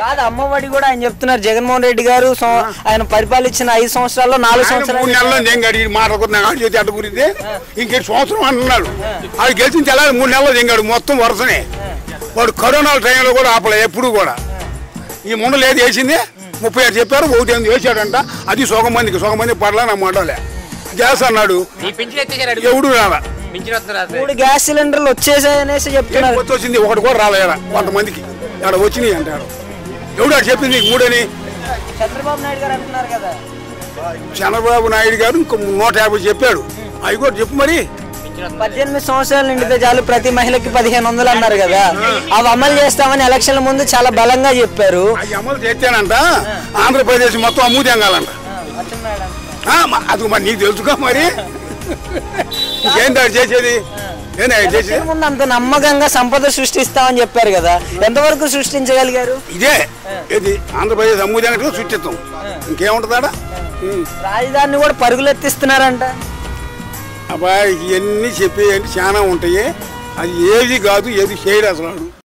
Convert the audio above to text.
కాదు అమ్మఒడి కూడా ఆయన చెప్తున్నారు జగన్మోహన్ రెడ్డి గారు ఆయన పరిపాలించిన 5 సంవత్సరాల్లో 4 సంవత్సరాలు 3 నెలలు నేను మాట్లాడుకున్నాను అడ్డు గురించి ఇంకేటి సంవత్సరం అంటున్నాడు. అది గెలిచిన తెల్లారి 3 నెలలు దింగాడు మొత్తం వరుసనే. వాడు కరోనా టైంలో కూడా ఆపలే ఎప్పుడు కూడా. ఈ ముండలు ఏది వేసింది 36 చెప్పారు, 1 వేసాడంట. అది సగం మందికి పడలా నా మండలే గ్యాస్ అన్నాడు. ఎవడు రాలా 3 గ్యాస్ సిలిండర్లు వచ్చేసాయనేసి చెప్తున్నారు. వచ్చింది ఒకటి కూడా రాలేదా కొంతమందికి ఇక్కడ వచ్చినాయి అంటారు. ఎవడు అటు చెప్పింది 3 అని? చంద్రబాబు నాయుడు గారు అంటున్నారు కదా. చంద్రబాబు నాయుడు గారు ఇంకో 150 చెప్పాడు. అవి కూడా చెప్పు మరి. 18 సంవత్సరాలు నిండితే చాలు ప్రతి మహిళకి 1500 అన్నారు కదా. అవి అమలు చేస్తామని ఎలక్షన్ల ముందు చాలా బలంగా చెప్పారు. అవి అమలు చేస్తానంట. ఆంధ్రప్రదేశ్ మొత్తం అమ్ము తెంగాలంట. అది మరి నీకు తెలుసుకో మరి. ఇంకేంటి అది చేసేది? ముందు అంత నమ్మకంగా సంపద సృష్టిస్తామని చెప్పారు కదా, ఎంతవరకు సృష్టించగలిగారు? ఇదే ఇది ఆంధ్రప్రదేశ్ అమ్ము తెంగ సృష్టిస్తాం. ఇంకేముంటుందా? రాజధానిని కూడా పరుగులెత్తిస్తున్నారంట. అబ్బాయి ఇవన్నీ చెప్పేయండి చాలా ఉంటాయి. అది ఏది కాదు, ఏది చేయడు అసలు.